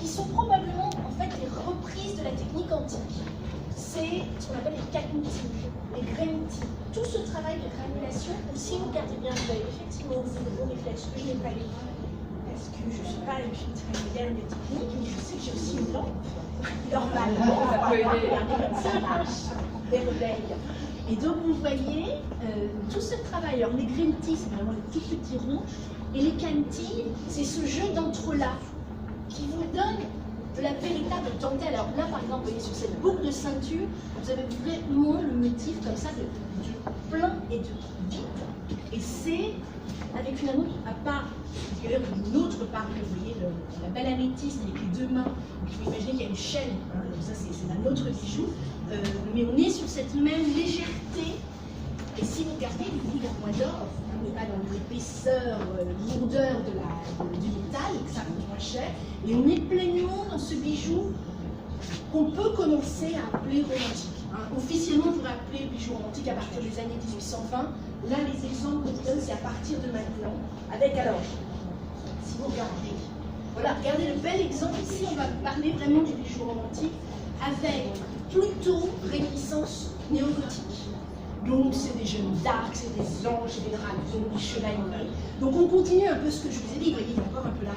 qui sont probablement en fait les reprises de la technique antique. C'est ce qu'on appelle les cagnetti, les graniti. Tout ce travail de granulation, ou si vous regardez bien, vous avez effectivement vu le bon réflexe que je n'ai pas lu, parce que je ne suis pas une fille très moderne de technique, mais je sais que j'ai aussi une lampe. Normalement, on va pas regarder comme ça marche, des rebelles. Et donc vous voyez tout ce travail. Alors les graniti, c'est vraiment les tout petits ronds, et les canti, c'est ce jeu d'entrelacs qui vous donne de la véritable dentelle. Alors là, par exemple, vous voyez sur cette boucle de ceinture, vous avez vraiment le motif comme ça de plein et de vide. Et c'est avec une autre, à part, d'ailleurs une autre part, vous voyez, la belle améthyste avec les deux mains. Donc, il faut imaginer qu'il y a une chaîne, hein, donc ça c'est un autre bijou. Mais on est sur cette même légèreté. Et si vous regardez, vous voyez la poids d'or, on n'est pas dans l'épaisseur, lourdeur du métal, que ça coûte moins cher. Et on est pleinement dans ce bijou qu'on peut commencer à appeler romantique. Hein. Officiellement, on pourrait appeler bijou romantique à partir des années 1820. Là, les exemples que je donne, c'est à partir de maintenant. Avec alors, si vous regardez, voilà, regardez le bel exemple. Ici, on va parler vraiment du bijou romantique avec plutôt réminiscence néogothique. Donc, c'est des jeunes d'arc, c'est des anges, c'est des dragons, des chevaliers. Donc, on continue un peu ce que je vous ai dit. Vous voyez, il y a encore un peu l'argent.